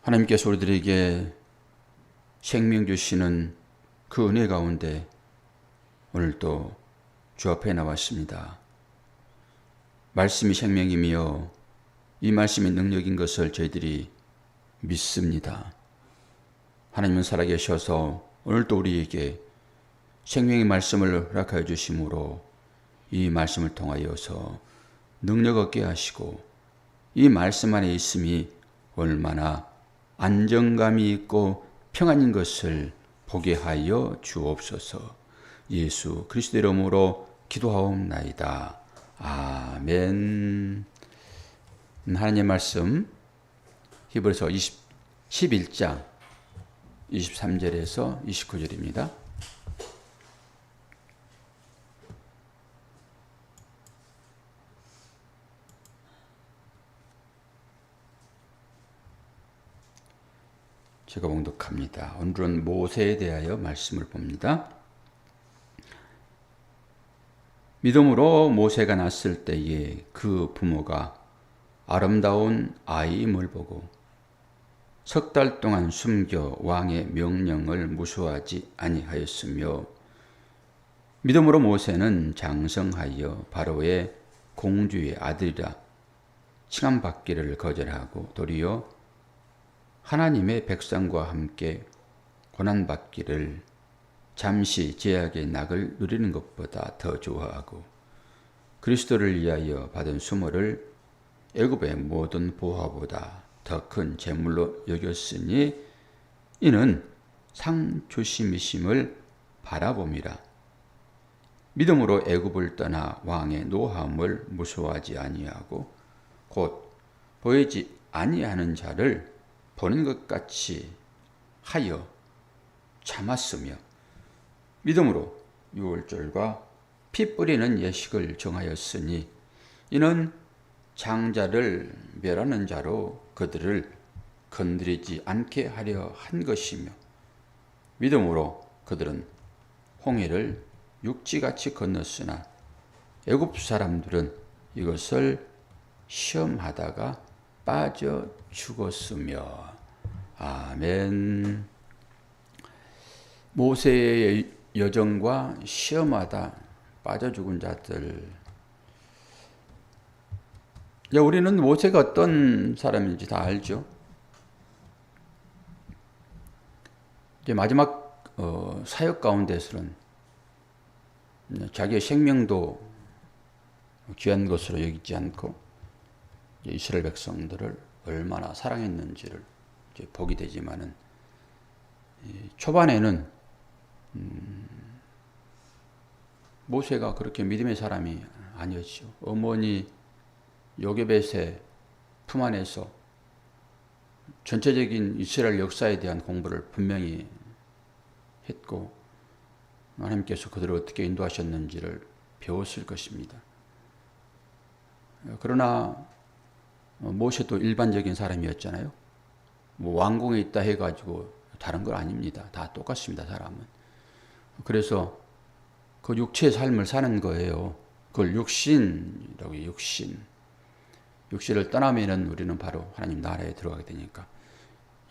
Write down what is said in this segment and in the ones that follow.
하나님께서 우리들에게 생명 주시는 그 은혜 가운데 오늘도 주 앞에 나왔습니다. 말씀이 생명이며 이 말씀이 능력인 것을 저희들이 믿습니다. 하나님은 살아계셔서 오늘도 우리에게 생명의 말씀을 허락하여 주심으로 이 말씀을 통하여서 능력 얻게 하시고 이 말씀 안에 있음이 얼마나 안정감이 있고 평안인 것을 보게 하여 주옵소서. 예수 그리스도 이름으로 기도하옵나이다. 아멘. 하나님의 말씀 히브리서 11장 23절에서 29절입니다. 제가 봉독합니다. 오늘은 모세에 대하여 말씀을 봅니다. 믿음으로 모세가 낳았을 때에 그 부모가 아름다운 아이임을 보고 석 달 동안 숨겨 왕의 명령을 무수하지 아니하였으며, 믿음으로 모세는 장성하여 바로의 공주의 아들이라 칭함받기를 거절하고 도리어 하나님의 백성과 함께 고난받기를 잠시 제약의 낙을 누리는 것보다 더 좋아하고 그리스도를 위하여 받은 수모를 애굽의 모든 보화보다 더 큰 재물로 여겼으니 이는 상 조심이심을 바라봄이라. 믿음으로 애굽을 떠나 왕의 노함을 무서워하지 아니하고 곧 보이지 아니하는 자를 보는 것 같이 하여 참았으며, 믿음으로 유월절과 피 뿌리는 예식을 정하였으니 이는 장자를 멸하는 자로 그들을 건드리지 않게 하려 한 것이며, 믿음으로 그들은 홍해를 육지같이 건넜으나 애굽 사람들은 이것을 시험하다가 빠져 죽었으며. 아멘. 모세의 여정과 시험하다 빠져 죽은 자들. 우리는 모세가 어떤 사람인지 다 알죠. 이제 마지막 사역 가운데서는 자기의 생명도 귀한 것으로 여기지 않고 이스라엘 백성들을 얼마나 사랑했는지를 이제 보게 되지만은, 초반에는 모세가 그렇게 믿음의 사람이 아니었죠. 어머니 요게벳의 품 안에서 전체적인 이스라엘 역사에 대한 공부를 분명히 했고 하나님께서 그들을 어떻게 인도하셨는지를 배웠을 것입니다. 그러나 모세도 일반적인 사람이었잖아요. 왕궁에 있다 해가지고 다른 건 아닙니다. 다 똑같습니다, 사람은. 그래서 그 육체의 삶을 사는 거예요. 그걸 육신이라고 해요, 육신. 육신을 떠나면은 우리는 바로 하나님 나라에 들어가게 되니까,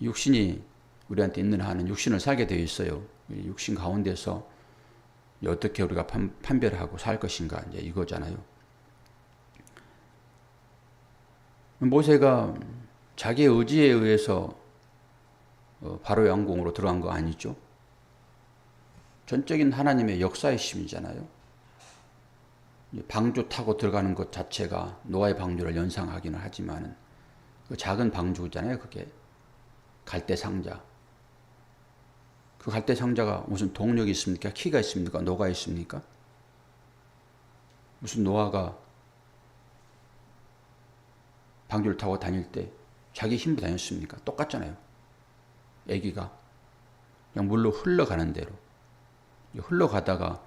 육신이 우리한테 있는 한은 육신을 살게 되어 있어요. 육신 가운데서 어떻게 우리가 판별하고 살 것인가, 이제 이거잖아요. 모세가 자기의 의지에 의해서 바로의 왕궁으로 들어간 거 아니죠. 전적인 하나님의 역사의 심이잖아요. 방주 타고 들어가는 것 자체가 노아의 방주를 연상하기는 하지만은 그 작은 방주잖아요. 그게 갈대 상자. 그 갈대 상자가 무슨 동력이 있습니까? 키가 있습니까? 노가 있습니까? 무슨 노아가 방주를 타고 다닐 때 자기 힘으로 다녔습니까? 똑같잖아요. 애기가 그냥 물로 흘러가는 대로 흘러가다가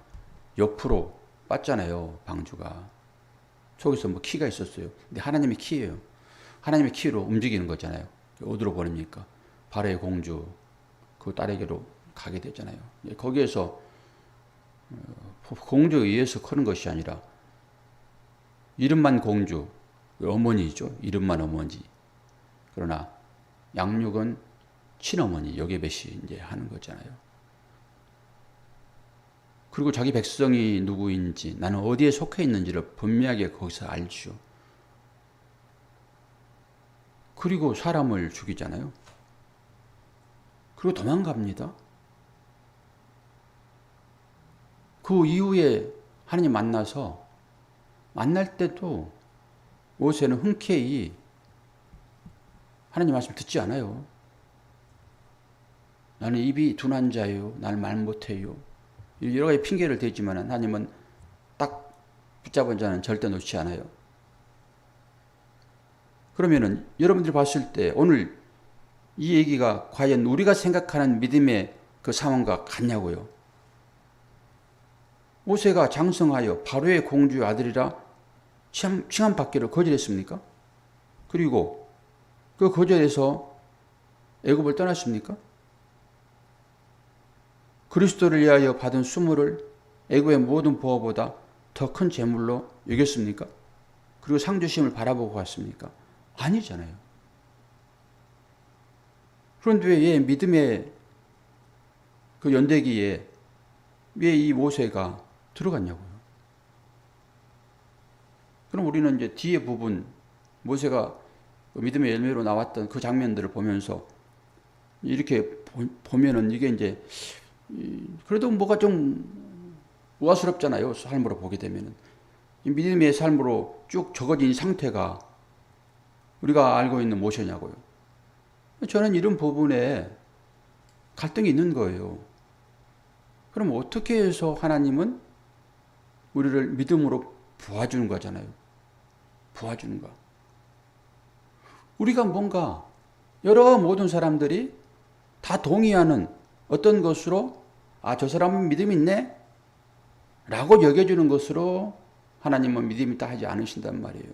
옆으로 빠잖아요. 방주가 속에서 뭐 키가 있었어요. 근데 하나님의 키예요. 하나님의 키로 움직이는 거잖아요. 어디로 보냅니까? 바로의 공주 그 딸에게로 가게 되잖아요. 거기에서 공주에 의해서 크는 것이 아니라 이름만 공주, 어머니죠. 이름만 어머니. 그러나 양육은 친어머니, 여개벳이 이제 하는 거잖아요. 그리고 자기 백성이 누구인지, 나는 어디에 속해 있는지를 분명하게 거기서 알죠. 그리고 사람을 죽이잖아요. 그리고 도망갑니다. 그 이후에 하나님 만나서 만날 때도 모세는 흔쾌히 하나님 말씀 듣지 않아요. 나는 입이 둔한 자예요. 나는 말 못해요. 여러 가지 핑계를 대지만 하나님은 딱 붙잡은 자는 절대 놓지 않아요. 그러면은 여러분들이 봤을 때 오늘 이 얘기가 과연 우리가 생각하는 믿음의 그 상황과 같냐고요. 모세가 장성하여 바로의 공주의 아들이라 칭함받기를 거절했습니까? 그리고 그 거절에서 애굽을 떠났습니까? 그리스도를 위하여 받은 수모를 애굽의 모든 보화보다 더 큰 재물로 여겼습니까? 그리고 상주심을 바라보고 갔습니까? 아니잖아요. 그런데 왜 믿음의 그 연대기에 왜 이 모세가 들어갔냐고요. 그럼 우리는 이제 뒤에 부분, 모세가 믿음의 열매로 나왔던 그 장면들을 보면서 이렇게 보면은 이게 이제 그래도 뭐가 좀 우아스럽잖아요. 삶으로 보게 되면은. 믿음의 삶으로 쭉 적어진 상태가 우리가 알고 있는 무엇이냐고요. 저는 이런 부분에 갈등이 있는 거예요. 그럼 어떻게 해서 하나님은 우리를 믿음으로 부어주는 거잖아요. 부어주는 거. 우리가 뭔가 여러 모든 사람들이 다 동의하는 어떤 것으로 저 사람은 믿음이 있네? 라고 여겨주는 것으로 하나님은 믿음이 있다 하지 않으신단 말이에요.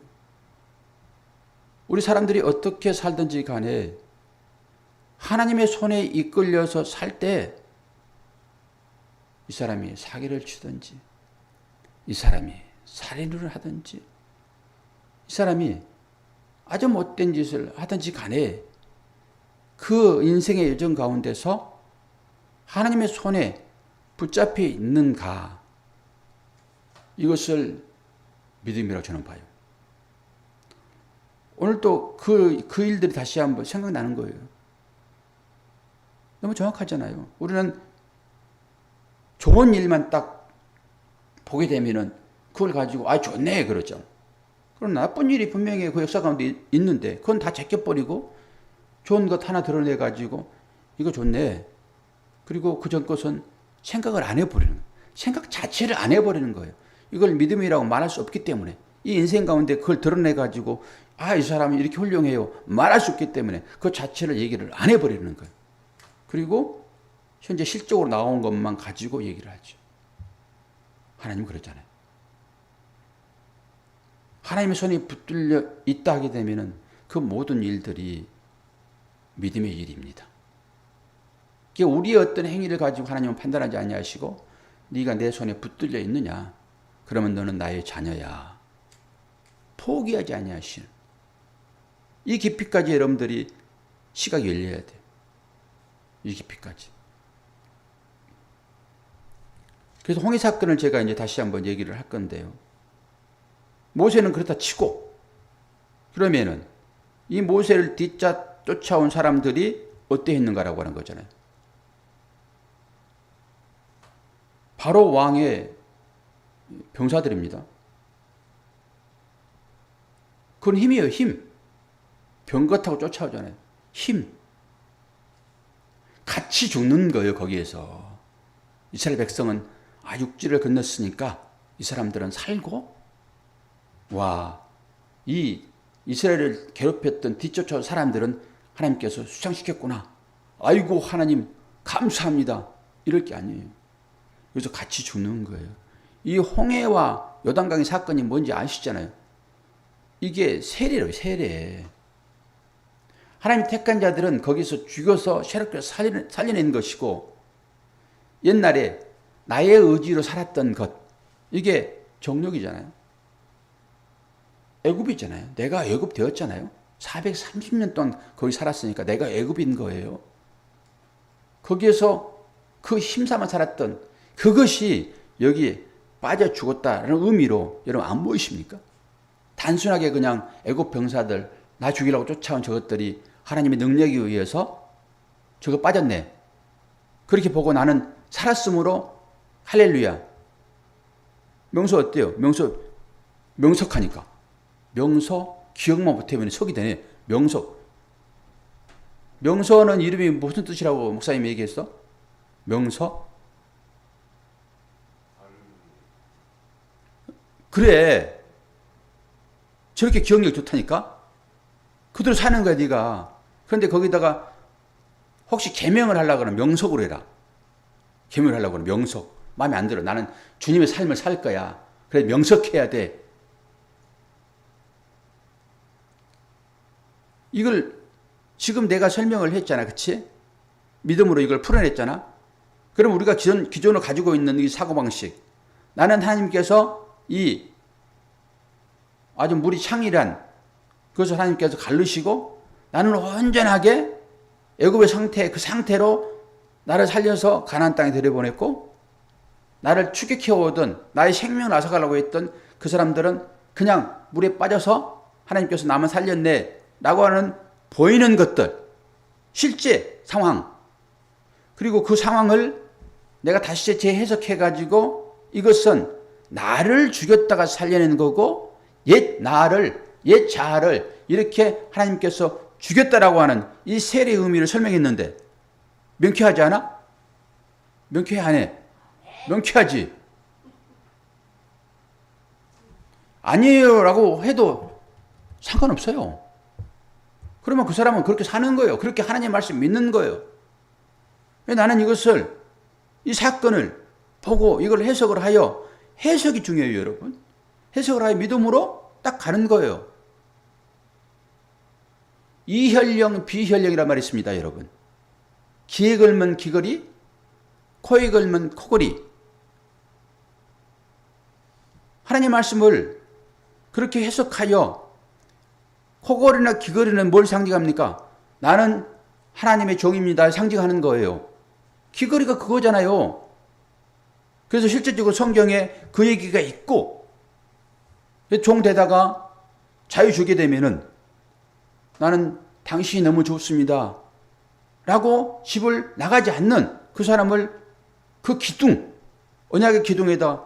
우리 사람들이 어떻게 살든지 간에 하나님의 손에 이끌려서 살 때 이 사람이 사기를 치든지 이 사람이 살인을 하든지 이 사람이 아주 못된 짓을 하든지 간에 그 인생의 여정 가운데서 하나님의 손에 붙잡혀 있는가, 이것을 믿음이라고 저는 봐요. 오늘 또 그 일들이 다시 한번 생각나는 거예요. 너무 정확하잖아요. 우리는 좋은 일만 딱 보게 되면은 그걸 가지고 좋네 그러죠. 그럼 나쁜 일이 분명히 그 역사 가운데 있는데 그건 다 제껴버리고 좋은 것 하나 드러내 가지고 이거 좋네. 그리고 그전 것은 생각을 안 해버리는 거예요. 생각 자체를 안 해버리는 거예요. 이걸 믿음이라고 말할 수 없기 때문에, 이 인생 가운데 그걸 드러내 가지고 이 사람이 이렇게 훌륭해요 말할 수 없기 때문에 그 자체를 얘기를 안 해버리는 거예요. 그리고 현재 실적으로 나온 것만 가지고 얘기를 하죠. 하나님은 그러잖아요. 하나님의 손이 붙들려 있다 하게 되면은 그 모든 일들이 믿음의 일입니다. 우리의 어떤 행위를 가지고 하나님은 판단하지 아니하시고 네가 내 손에 붙들려 있느냐? 그러면 너는 나의 자녀야. 포기하지 아니하시는 이 깊이까지 여러분들이 시각이 열려야 돼요. 이 깊이까지. 그래서 홍해 사건을 제가 이제 다시 한번 얘기를 할 건데요. 모세는 그렇다 치고, 그러면은 이 모세를 쫓아온 사람들이 어때 했는가라고 하는 거잖아요. 바로 왕의 병사들입니다. 그건 힘이에요, 힘. 병거 타고 쫓아오잖아요. 힘. 같이 죽는 거예요, 거기에서. 이스라엘 백성은 육지를 건넜으니까 이 사람들은 살고, 이 이스라엘을 괴롭혔던 뒤쫓아온 사람들은 하나님께서 수상시켰구나. 아이고 하나님 감사합니다. 이럴 게 아니에요. 그래서 같이 죽는 거예요. 이 홍해와 요단강의 사건이 뭔지 아시잖아요. 이게 세례예요, 세례. 하나님 택한 자들은 거기서 죽여서 새롭게 살려낸 것이고, 옛날에 나의 의지로 살았던 것, 이게 정욕이잖아요. 애굽이잖아요. 내가 애굽 되었잖아요. 430년 동안 거기 살았으니까 내가 애굽인 거예요. 거기에서 그 힘삼아 살았던 그것이 여기 빠져 죽었다라는 의미로 여러분 안 보이십니까? 단순하게 그냥 애굽 병사들 나 죽이려고 쫓아온 저것들이 하나님의 능력에 의해서 저거 빠졌네. 그렇게 보고 나는 살았으므로 할렐루야. 명서 어때요? 명석하니까. 명서 기억만 못하면 석이 되네. 명석. 명서는 이름이 무슨 뜻이라고 목사님이 얘기했어? 명서? 그래. 저렇게 기억력 좋다니까? 그대로 사는 거야, 네가. 그런데 거기다가 혹시 계명을 하려고 그러면 명석으로 해라. 계명을 하려고 그러면 명석. 마음에 안 들어. 나는 주님의 삶을 살 거야. 그래, 명석해야 돼. 이걸 지금 내가 설명을 했잖아. 그치? 믿음으로 이걸 풀어냈잖아. 그럼 우리가 기존으로 가지고 있는 이 사고방식. 나는 하나님께서 이 아주 물이 창이란 그것을 하나님께서 가르시고 나는 온전하게 애굽의 상태, 그 상태로 나를 살려서 가나안 땅에 데려보냈고 나를 추격해오던 나의 생명을 앗아가려고 했던 그 사람들은 그냥 물에 빠져서 하나님께서 나만 살렸네 라고 하는 보이는 것들, 실제 상황, 그리고 그 상황을 내가 다시 재해석해가지고 이것은 나를 죽였다가 살려낸 거고 옛 자아를 이렇게 하나님께서 죽였다라고 하는 이 세례의 의미를 설명했는데 명쾌하지 않아? 명쾌해 안 해? 명쾌하지. 아니에요 라고 해도 상관없어요. 그러면 그 사람은 그렇게 사는 거예요. 그렇게 하나님의 말씀 믿는 거예요. 나는 이것을 이 사건을 보고 이걸 해석을 하여 해석이 중요해요 여러분. 해석을 하여 믿음으로 딱 가는 거예요. 이혈령 비혈령이란 말이 있습니다 여러분. 귀에 걸면 귀걸이, 코에 걸면 코걸이. 하나님의 말씀을 그렇게 해석하여 코걸이나 귀걸이는 뭘 상징합니까? 나는 하나님의 종입니다. 상징하는 거예요. 귀걸이가 그거잖아요. 그래서 실제적으로 성경에 그 얘기가 있고 종 되다가 자유 주게 되면은 나는 당신이 너무 좋습니다. 라고 집을 나가지 않는 그 사람을 그 기둥, 언약의 기둥에다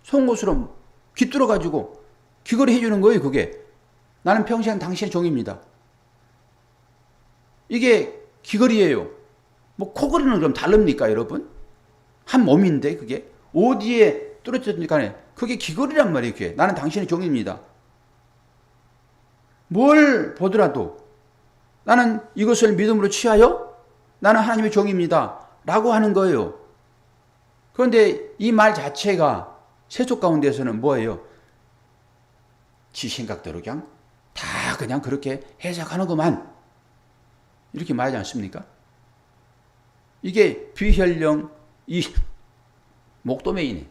송곳으로 깃들어 가지고 귀걸이 해주는 거예요. 그게 나는 평생 당신의 종입니다. 이게 귀걸이에요. 뭐 코걸이는 그럼 다릅니까 여러분? 한 몸인데 그게 어디에 뚫어졌든지 간에 그게 귀걸이란 말이에요. 그게. 나는 당신의 종입니다. 뭘 보더라도 나는 이것을 믿음으로 취하여 나는 하나님의 종입니다. 라고 하는 거예요. 그런데 이 말 자체가 세속 가운데서는 뭐예요? 지 생각대로 그냥 그렇게 해석하는구만. 이렇게 말하지 않습니까? 이게 비혈령, 목도매이네.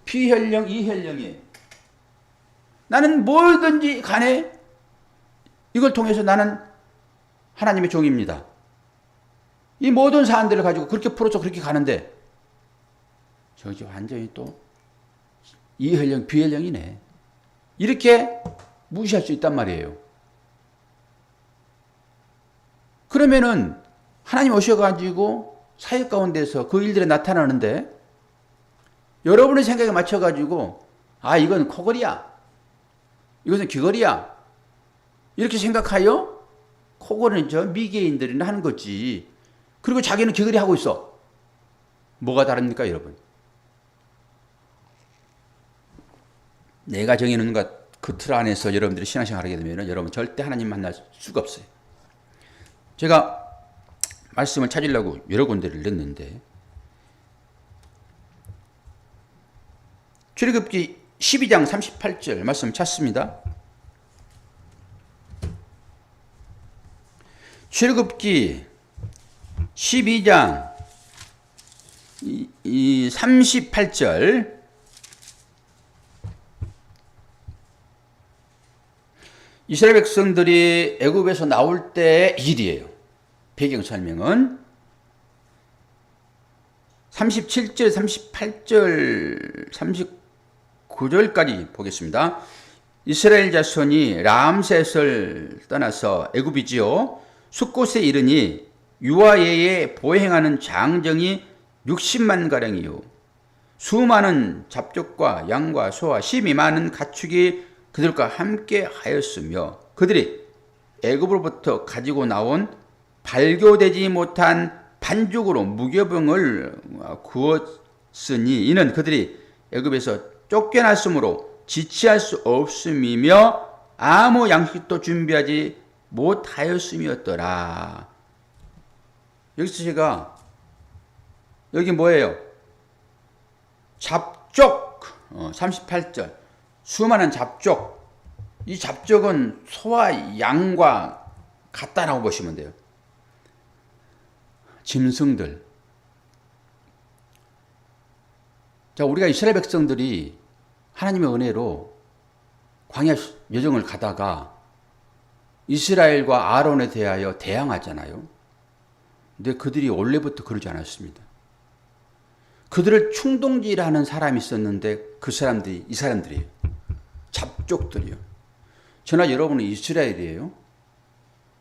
비혈령, 이혈령이에요. 나는 뭐든지 간에 이걸 통해서 나는 하나님의 종입니다. 이 모든 사안들을 가지고 그렇게 풀어서 그렇게 가는데 저기 완전히 또 이혈령, 비혈령이네. 이렇게 무시할 수 있단 말이에요. 그러면은 하나님 오셔가지고 사역 가운데서 그 일들이 나타나는데 여러분의 생각에 맞춰가지고 이건 코걸이야. 이것은 귀걸이야. 이렇게 생각하여 코걸이는 저 미개인들이나 하는 거지. 그리고 자기는 귀걸이 하고 있어. 뭐가 다릅니까 여러분? 내가 정해놓은 그 틀 안에서 여러분들이 신앙생활 하게 되면 여러분 절대 하나님 만날 수가 없어요. 제가 말씀을 찾으려고 여러 군데를 넣었는데 출애굽기 12장 38절 말씀 찾습니다. 출애굽기 12장 38절 이스라엘 백성들이 애굽에서 나올 때의 일이에요. 배경 설명은 37절, 38절, 39절까지 보겠습니다. 이스라엘 자손이 람셋을 떠나서 애굽이지요. 숫곳에 이르니 유아예에 보행하는 장정이 60만 가량이요. 수많은 잡족과 양과 소와 심이 많은 가축이 그들과 함께 하였으며 그들이 애굽으로부터 가지고 나온 발교되지 못한 반죽으로 무교병을 구웠으니 이는 그들이 애굽에서 쫓겨났으므로 지체할 수 없음이며 아무 양식도 준비하지 못하였음이었더라. 여기서 제가 여기 뭐예요? 잡족 38절 수많은 잡족. 이 잡족은 소와 양과 같다라고 보시면 돼요. 짐승들. 자, 우리가 이스라엘 백성들이 하나님의 은혜로 광야 여정을 가다가 이스라엘과 아론에 대하여 대항하잖아요. 근데 그들이 원래부터 그러지 않았습니다. 그들을 충동질하는 사람이 있었는데 그 사람들이 이 사람들이에요. 잡족들이요. 저나 여러분은 이스라엘이에요.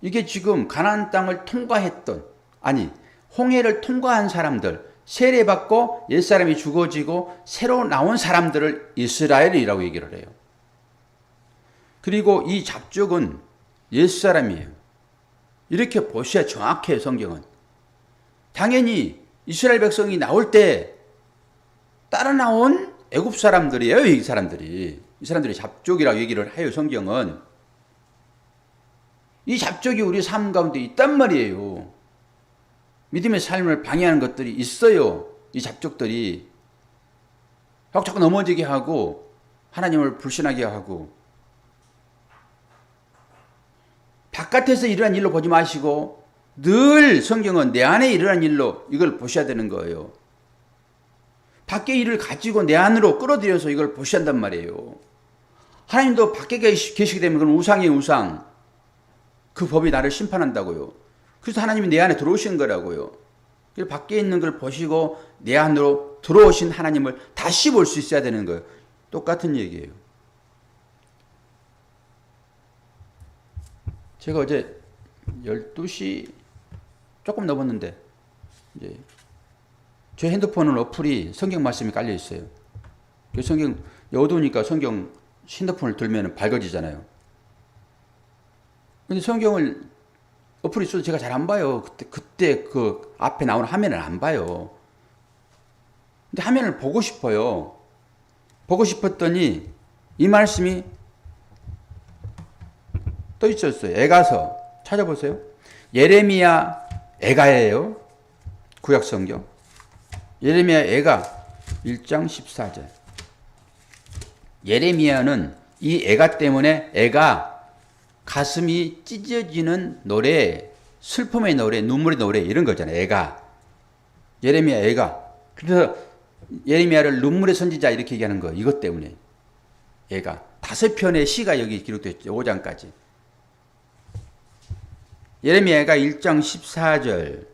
이게 지금 가나안 땅을 통과했던 아니 홍해를 통과한 사람들 세례받고 옛사람이 죽어지고 새로 나온 사람들을 이스라엘이라고 얘기를 해요. 그리고 이 잡족은 옛사람이에요. 이렇게 보셔야 정확해요. 성경은. 당연히 이스라엘 백성이 나올 때 따라 나온 애굽 사람들이에요. 이 사람들이 잡족이라고 얘기를 해요. 성경은. 이 잡족이 우리 삶 가운데 있단 말이에요. 믿음의 삶을 방해하는 것들이 있어요. 이 잡족들이 자꾸 넘어지게 하고 하나님을 불신하게 하고 바깥에서 일어난 일로 보지 마시고 늘 성경은 내 안에 일어난 일로 이걸 보셔야 되는 거예요. 밖의 일을 가지고 내 안으로 끌어들여서 이걸 보셔야 한단 말이에요. 하나님도 밖에 계시게 되면 그건 우상이에요. 우상. 그 법이 나를 심판한다고요. 그래서 하나님이 내 안에 들어오신 거라고요. 그래서 밖에 있는 걸 보시고 내 안으로 들어오신 하나님을 다시 볼 수 있어야 되는 거예요. 똑같은 얘기예요. 제가 어제 12시 조금 넘었는데 이제 제 핸드폰은 어플이 성경 말씀이 깔려 있어요. 성경 어두우니까 성경 핸드폰을 들면 밝아지잖아요. 근데 성경을 어플이 있어도 제가 잘 안 봐요. 그때 그 앞에 나오는 화면을 안 봐요. 근데 화면을 보고 싶어요. 보고 싶었더니 이 말씀이 또 있었어요. 에가서 찾아보세요. 예레미야 에가예요. 구약 성경. 예레미야 에가 1장 14절. 예레미야는 이 에가 때문에 에가 가슴이 찢어지는 노래, 슬픔의 노래, 눈물의 노래 이런 거잖아요. 애가. 예레미야 애가. 그래서 예레미야를 눈물의 선지자 이렇게 얘기하는 거 이것 때문에. 애가. 5편의 시가 여기 기록되어 있죠. 5장까지. 예레미야 애가 1장 14절.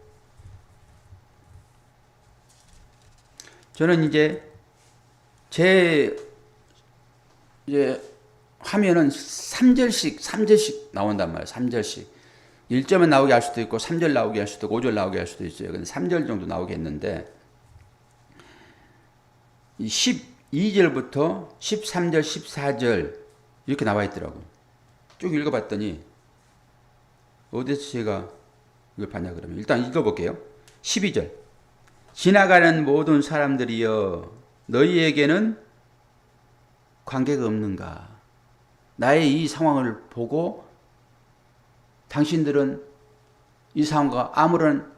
저는 이제 화면은 3절씩 나온단 말이에요. 3절씩. 1절만 나오게 할 수도 있고 3절 나오게 할 수도 있고 5절 나오게 할 수도 있어요. 근데 3절 정도 나오게 했는데 12절부터 13절, 14절 이렇게 나와 있더라고요. 쭉 읽어봤더니 어디서 제가 이걸 봤냐 그러면 일단 읽어볼게요. 12절. 지나가는 모든 사람들이여 너희에게는 관계가 없는가? 나의 이 상황을 보고 당신들은 이 상황과 아무런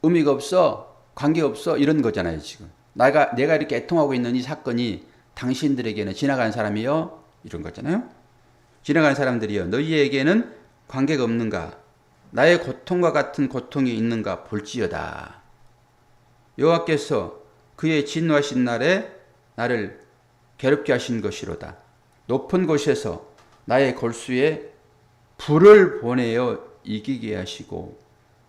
의미가 없어, 관계가 없어 이런 거잖아요. 지금 내가 이렇게 애통하고 있는 이 사건이 당신들에게는 지나가는 사람이요 이런 거잖아요. 지나가는 사람들이요 너희에게는 관계가 없는가? 나의 고통과 같은 고통이 있는가 볼지어다. 여호와께서 그의 진노하신 날에 나를 괴롭게 하신 것이로다. 높은 곳에서 나의 골수에 불을 보내어 이기게 하시고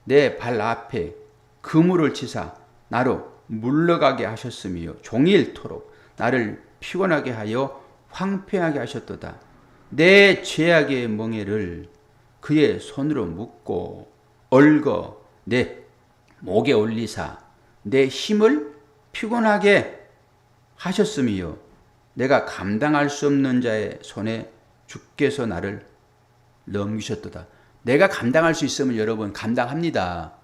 내 발 앞에 그물을 치사 나로 물러가게 하셨으며 종일토록 나를 피곤하게 하여 황폐하게 하셨도다. 내 죄악의 멍에를 그의 손으로 묶고 얽어 내 목에 올리사 내 힘을 피곤하게 하셨으며 내가 감당할 수 없는 자의 손에 주께서 나를 넘기셨도다. 내가 감당할 수 있으면 여러분 감당합니다.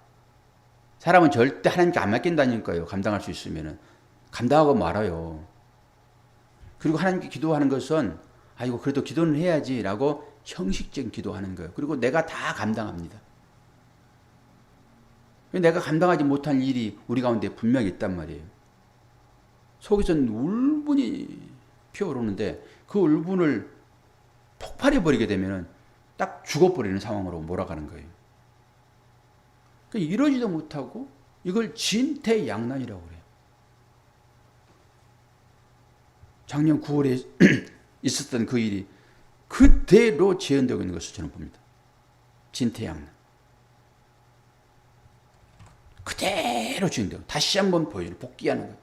사람은 절대 하나님께 안 맡긴다니까요. 감당할 수 있으면 감당하고 말아요. 그리고 하나님께 기도하는 것은 아이고 그래도 기도는 해야지라고 형식적인 기도하는 거예요. 그리고 내가 다 감당합니다. 내가 감당하지 못할 일이 우리 가운데 분명히 있단 말이에요. 속에서는 울분이 피어오르는데 그 울분을 폭발해버리게 되면 딱 죽어버리는 상황으로 몰아가는 거예요. 이러지도 못하고 이걸 진퇴양난이라고 그래요. 작년 9월에 있었던 그 일이 그대로 재현되고 있는 것을 저는 봅니다. 진퇴양난. 그대로 재현되고 다시 한번 보여요. 복귀하는 거예요.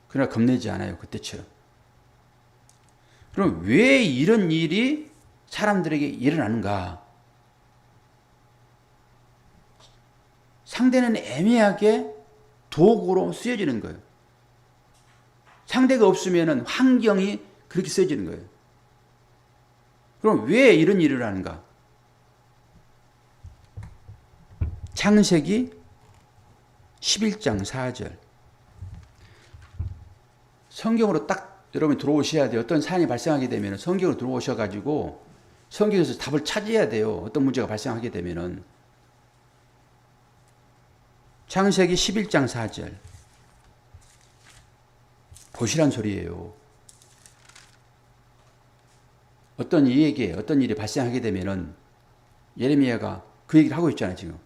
그러나 겁내지 않아요. 그때처럼. 그럼 왜 이런 일이 사람들에게 일어나는가? 상대는 애매하게 도구로 쓰여지는 거예요. 상대가 없으면 환경이 그렇게 쓰여지는 거예요. 그럼 왜 이런 일을 하는가? 창세기 11장 4절. 성경으로 딱 여러분이 들어오셔야 돼요. 어떤 사안이 발생하게 되면 성경으로 들어오셔가지고 성경에서 답을 찾아야 돼요. 어떤 문제가 발생하게 되면은. 창세기 11장 4절. 보시란 소리예요. 어떤 이에게 어떤 일이 발생하게 되면은 예레미야가 그 얘기를 하고 있잖아요, 지금.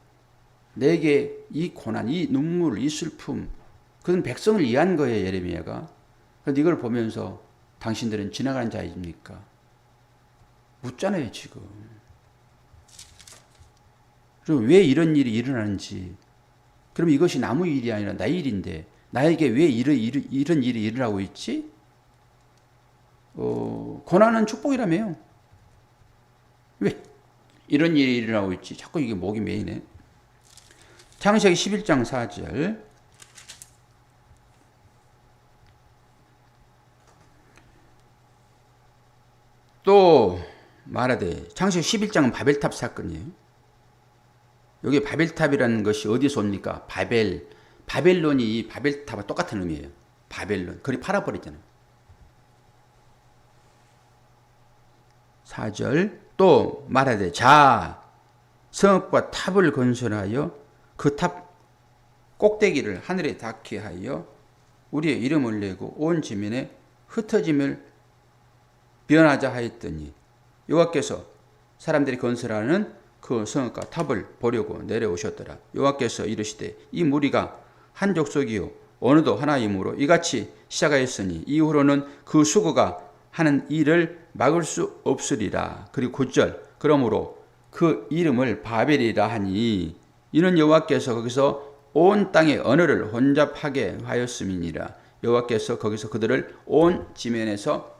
내게 이 고난, 이 눈물, 이 슬픔, 그건 백성을 위한 거예요, 예레미야가. 그런데 이걸 보면서 당신들은 지나가는 자입니까? 묻잖아요, 지금. 그리고 왜 이런 일이 일어나는지. 그럼 이것이 남의 일이 아니라 나의 일인데 나에게 왜 이런 일이 일어나고 있지? 고난은 축복이라며요. 왜 이런 일이 일어나고 있지? 자꾸 이게 목이 메이네. 창세기 11장 4절. 또 말하되 창세기 11장은 바벨탑 사건이에요. 여기 바벨탑이라는 것이 어디서 옵니까? 바벨론이 이 바벨탑과 똑같은 의미예요. 바벨론. 그리 팔아버리잖아요. 4절. 또 말하되 자 성읍과 탑을 건설하여 그 탑 꼭대기를 하늘에 닿게 하여 우리의 이름을 내고 온 지면에 흩어짐을 변하자 하였더니 여호와께서 사람들이 건설하는 그 성읍과 탑을 보려고 내려오셨더라. 여호와께서 이르시되 이 무리가 한 족속이요 어느도 하나이므로 이같이 시작하였으니 이후로는 그 수고가 하는 일을 막을 수 없으리라. 그리고 9절. 그러므로 그 이름을 바벨이라 하니 이는 여호와께서 거기서 온 땅의 언어를 혼잡하게 하였음이니라. 여호와께서 거기서 그들을 온 지면에서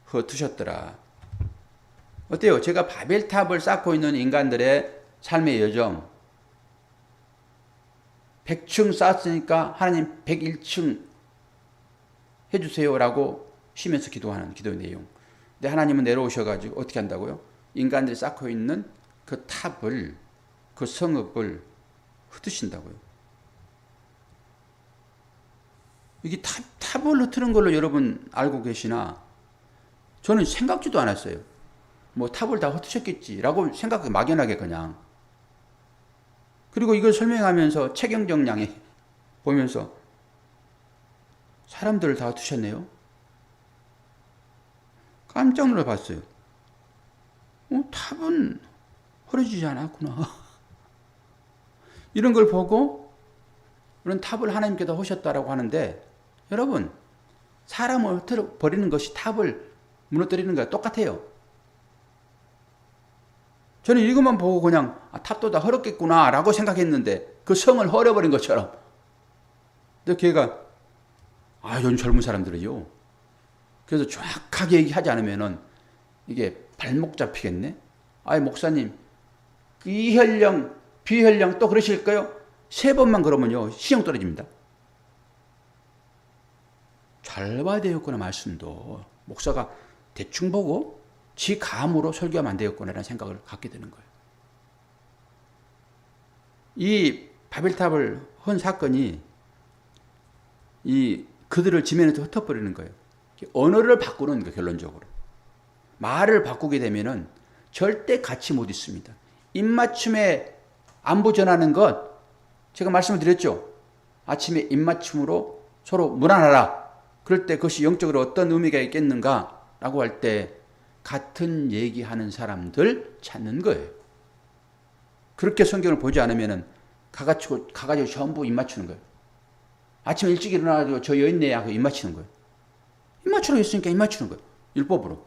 흩으셨더라. 어때요? 제가 바벨탑을 쌓고 있는 인간들의 삶의 여정. 100층 쌓았으니까 하나님 101층 해주세요라고 쉬면서 기도하는 기도의 내용. 근데 하나님은 내려오셔가지고 어떻게 한다고요? 인간들이 쌓고 있는 그 탑을, 그 성읍을 흩으신다고요. 이게 탑을 흩트는 걸로 여러분 알고 계시나? 저는 생각지도 않았어요. 뭐 탑을 다 흩으셨겠지라고 생각 막연하게 그냥. 그리고 이걸 설명하면서 최경정량에 보면서 사람들을 다 흩으셨네요. 깜짝 놀라봤어요. 탑은 흐려지지 않았구나. 이런 걸 보고 그런 탑을 하나님께서 하셨다라고 하는데 여러분 사람을 흩어버리는 것이 탑을 무너뜨리는 거와 똑같아요. 저는 이것만 보고 그냥 탑도 다 헐었겠구나 라고 생각했는데 그 성을 헐어버린 것처럼. 근데 걔가 요즘 젊은 사람들은요. 그래서 정확하게 얘기하지 않으면은 이게 발목 잡히겠네. 목사님 이혈령 비혈령 또 그러실까요? 3번만 그러면요 시험 떨어집니다. 잘 봐야 되겠구나. 말씀도 목사가 대충 보고 지 감으로 설교하면 안 되겠구나라는 생각을 갖게 되는 거예요. 이 바벨탑을 헌 사건이 그들을 지면에서 흩어버리는 거예요. 언어를 바꾸는 거예요. 결론적으로 말을 바꾸게 되면은 절대 같이 못 있습니다. 입맞춤에 안부 전하는 것 제가 말씀을 드렸죠. 아침에 입맞춤으로 서로 문안하라. 그럴 때 그것이 영적으로 어떤 의미가 있겠는가 라고 할 때 같은 얘기하는 사람들 찾는 거예요. 그렇게 성경을 보지 않으면 가가지고 전부 입맞추는 거예요. 아침에 일찍 일어나가지고 저 여인네 하고 입맞추는 거예요. 입맞추라고 했으니까 입맞추는 거예요. 율법으로.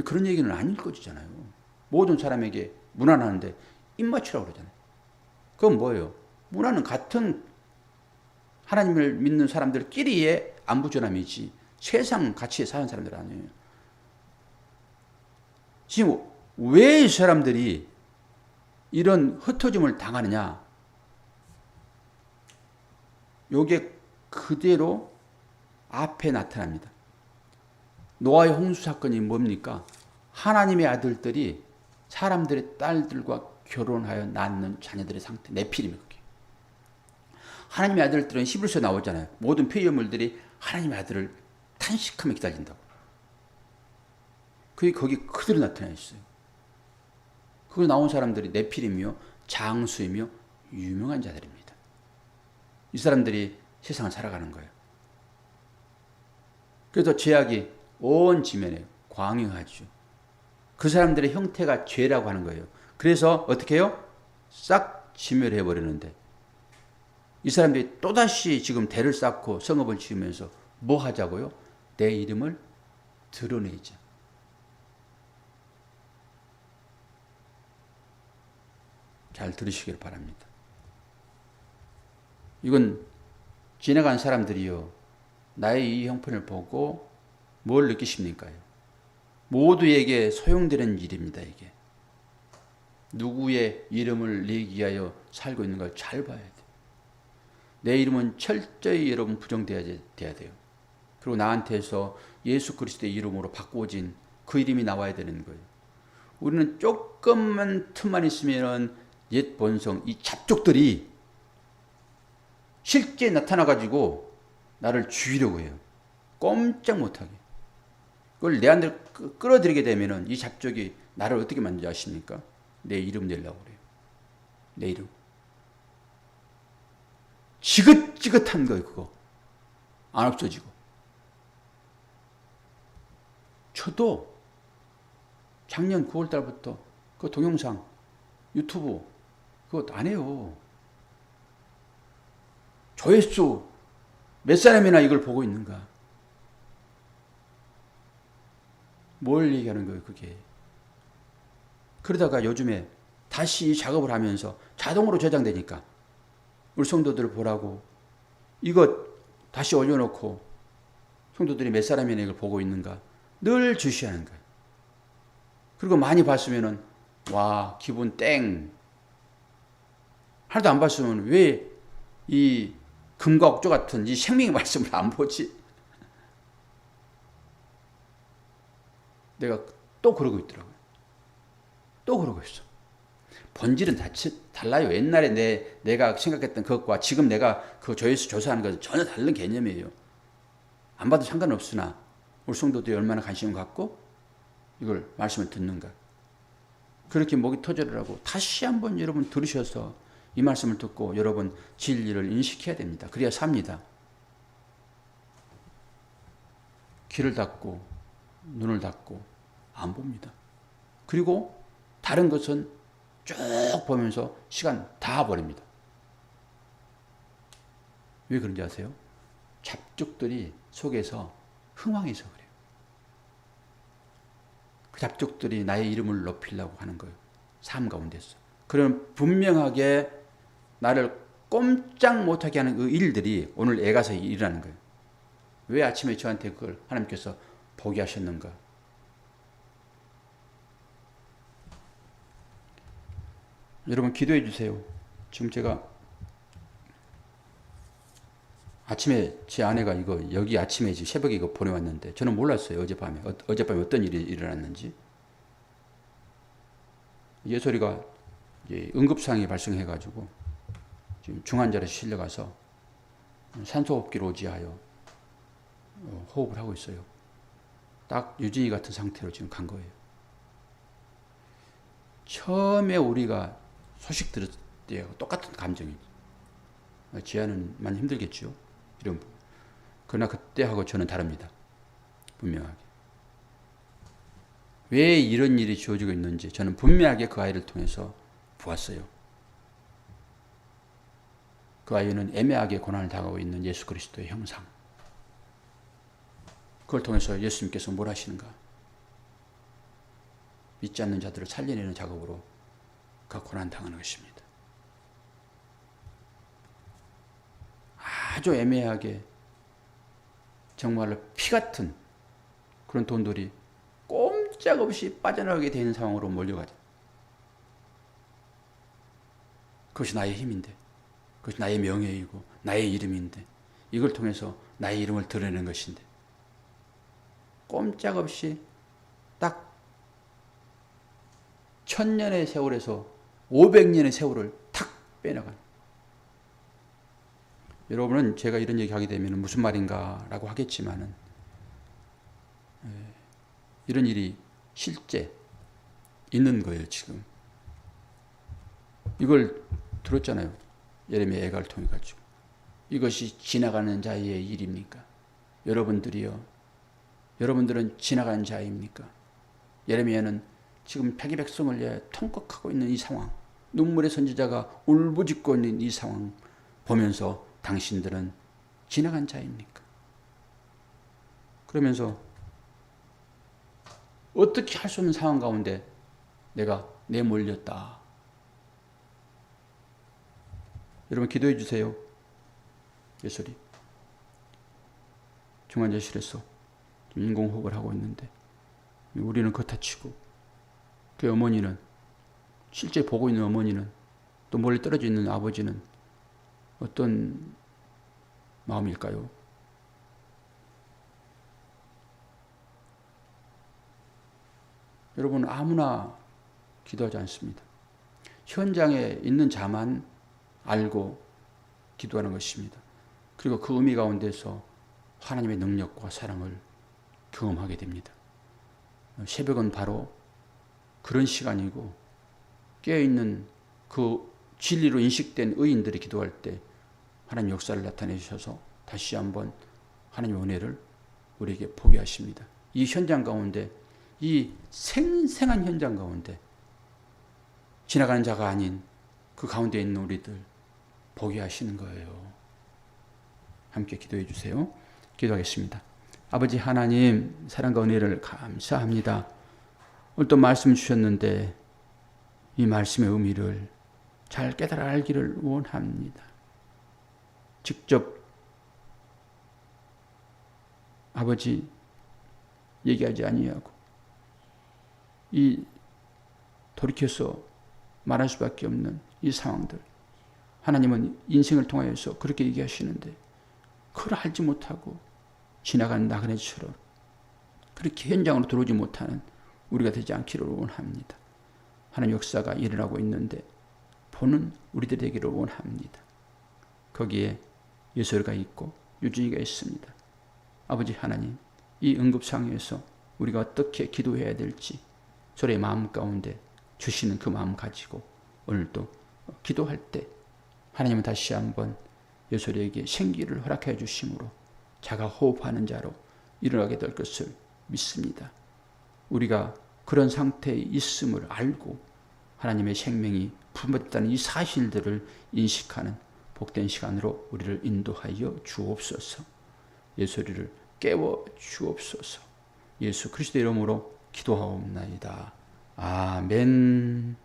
그런 얘기는 안 읽어지잖아요. 모든 사람에게 문안하는데 입맞추라고 그러잖아요. 그건 뭐예요? 문안은 같은 하나님을 믿는 사람들끼리의 안부전함이지 세상 같이 사는 사람들 아니에요. 지금 왜 이 사람들이 이런 흩어짐을 당하느냐? 요게 그대로 앞에 나타납니다. 노아의 홍수 사건이 뭡니까? 하나님의 아들들이 사람들의 딸들과 결혼하여 낳는 자녀들의 상태, 네피림이 그게. 하나님의 아들들은 히브리서에 나오잖아요. 모든 피조물들이 하나님의 아들을 탄식하며 기다린다고. 그게 거기 그대로 나타나 있어요. 그거 나온 사람들이 네피림이며 장수이며 유명한 자들입니다. 이 사람들이 세상을 살아가는 거예요. 그래서 죄악이 온 지면에 광영하죠. 그 사람들의 형태가 죄라고 하는 거예요. 그래서 어떻게 해요? 싹 진멸해버리는데 이 사람들이 또다시 지금 대를 쌓고 성읍을 지으면서 뭐 하자고요? 내 이름을 드러내자. 잘 들으시길 바랍니다. 이건 지나간 사람들이요. 나의 이 형편을 보고 뭘 느끼십니까? 모두에게 소용되는 일입니다. 이게. 누구의 이름을 내기 위하여 살고 있는 걸 잘 봐야 돼요. 내 이름은 철저히 여러분 부정돼야 돼요. 그리고 나한테서 예수 그리스도의 이름으로 바꾸어진 그 이름이 나와야 되는 거예요. 우리는 조금만 틈만 있으면 옛 본성, 이 잡족들이 실제 나타나가지고 나를 죽이려고 해요. 꼼짝 못하게. 그걸 내한테 끌어들이게 되면은 이 잡족이 나를 어떻게 만든지 아십니까? 내 이름 내려고 그래요. 내 이름. 지긋지긋한 거예요, 그거. 안 없어지고. 저도 작년 9월 달부터 그 동영상, 유튜브, 그거 안 해요. 조회수 몇 사람이나 이걸 보고 있는가? 뭘 얘기하는 거예요, 그게? 그러다가 요즘에 다시 작업을 하면서 자동으로 저장되니까 우리 성도들 보라고 이거 다시 올려놓고 성도들이 몇 사람이나 이걸 보고 있는가 늘 주시하는 거예요. 그리고 많이 봤으면은 와 기분 땡. 하나도 안 봤으면 왜 이 금과 옥조 같은 이 생명의 말씀을 안 보지? 내가 또 그러고 있더라고요. 또 그러고 있어. 본질은 달라요. 옛날에 내가 생각했던 그것과 지금 내가 그 조회수 조사하는 것은 전혀 다른 개념이에요. 안 봐도 상관없으나 우리 성도들이 얼마나 관심을 갖고 이걸 말씀을 듣는가. 그렇게 목이 터져라고 다시 한번 여러분 들으셔서 이 말씀을 듣고 여러분 진리를 인식해야 됩니다. 그래야 삽니다. 귀를 닫고 눈을 닫고 안 봅니다. 그리고 다른 것은 쭉 보면서 시간 다 버립니다. 왜 그런지 아세요? 잡족들이 속에서 흥황해서 그래요. 그 잡족들이 나의 이름을 높이려고 하는 거예요. 삶 가운데서. 그런 분명하게 나를 꼼짝 못하게 하는 그 일들이 오늘 애가서 일어나는 거예요. 왜 아침에 저한테 그걸 하나님께서 보게 하셨는가? 여러분 기도해 주세요. 지금 제가 아침에 제 아내가 이거 여기 아침에 새벽에 이거 보내왔는데 저는 몰랐어요. 어젯밤에 어떤 일이 일어났는지. 예솔이가 응급상황이 발생해가지고 지금 중환자실에 실려가서 산소호흡기로 의지하여 호흡을 하고 있어요. 딱 유진이 같은 상태로 지금 간 거예요. 처음에 우리가 소식 들을 때하고 똑같은 감정이죠. 지아는 많이 힘들겠죠. 그러나 그때하고 저는 다릅니다. 분명하게. 왜 이런 일이 주어지고 있는지 저는 분명하게 그 아이를 통해서 보았어요. 그 아이는 애매하게 고난을 당하고 있는 예수 그리스도의 형상. 그걸 통해서 예수님께서 뭘 하시는가? 믿지 않는 자들을 살려내는 작업으로 그 고난 당하는 것입니다. 아주 애매하게 정말로 피 같은 그런 돈들이 꼼짝없이 빠져나가게 되는 상황으로 몰려가죠. 그것이 나의 힘인데, 그것이 나의 명예이고 나의 이름인데, 이걸 통해서 나의 이름을 드러내는 것인데, 꼼짝없이 딱 1000년의 세월에서 500년의 세월을 탁 빼나가는. 여러분은 제가 이런 얘기 하게 되면 무슨 말인가 라고 하겠지만은, 이런 일이 실제 있는 거예요, 지금. 이걸 들었잖아요. 예레미야 애가를 통해 가지고. 이것이 지나가는 자의 일입니까? 여러분들은 지나가는 자입니까? 예레미야는 지금 패기 백성을 위해 통곡하고 있는 이 상황, 눈물의 선지자가 울부짖고 있는 이 상황 보면서 당신들은 지나간 자입니까? 그러면서 어떻게 할 수 없는 상황 가운데 내가 내몰렸다. 여러분 기도해 주세요. 예솔이 중환자실에서 인공호흡을 하고 있는데 우리는 겉다치고 그 어머니는, 실제 보고 있는 어머니는, 또 멀리 떨어져 있는 아버지는 어떤 마음일까요? 여러분 아무나 기도하지 않습니다. 현장에 있는 자만 알고 기도하는 것입니다. 그리고 그 의미 가운데서 하나님의 능력과 사랑을 경험하게 됩니다. 새벽은 바로 그런 시간이고, 깨어있는 그 진리로 인식된 의인들이 기도할 때 하나님 역사를 나타내셔서 다시 한번 하나님의 은혜를 우리에게 보게 하십니다. 이 현장 가운데, 이 생생한 현장 가운데 지나가는 자가 아닌 그 가운데 있는 우리들 보게 하시는 거예요. 함께 기도해 주세요. 기도하겠습니다. 아버지 하나님, 사랑과 은혜를 감사합니다. 오늘 또 말씀 주셨는데 이 말씀의 의미를 잘 깨달아 알기를 원합니다. 직접 아버지 얘기하지 아니하고 이 돌이켜서 말할 수밖에 없는 이 상황들, 하나님은 인생을 통하여서 그렇게 얘기하시는데 그걸 알지 못하고 지나간 나그네처럼 그렇게 현장으로 들어오지 못하는 우리가 되지 않기를 원합니다. 하나님 역사가 일어나고 있는데 보는 우리들이 되기를 원합니다. 거기에 예솔이가 있고 유진이가 있습니다. 아버지 하나님, 이 응급상황에서 우리가 어떻게 기도해야 될지 저의 마음 가운데 주시는 그 마음 가지고 오늘도 기도할 때 하나님은 다시 한번 예솔이에게 생기를 허락해 주심으로 자가 호흡하는 자로 일어나게 될 것을 믿습니다. 우리가 그런 상태에 있음을 알고 하나님의 생명이 품었다는 이 사실들을 인식하는 복된 시간으로 우리를 인도하여 주옵소서. 예솔이를 깨워 주옵소서. 예수 그리스도의 이름으로 기도하옵나이다. 아멘.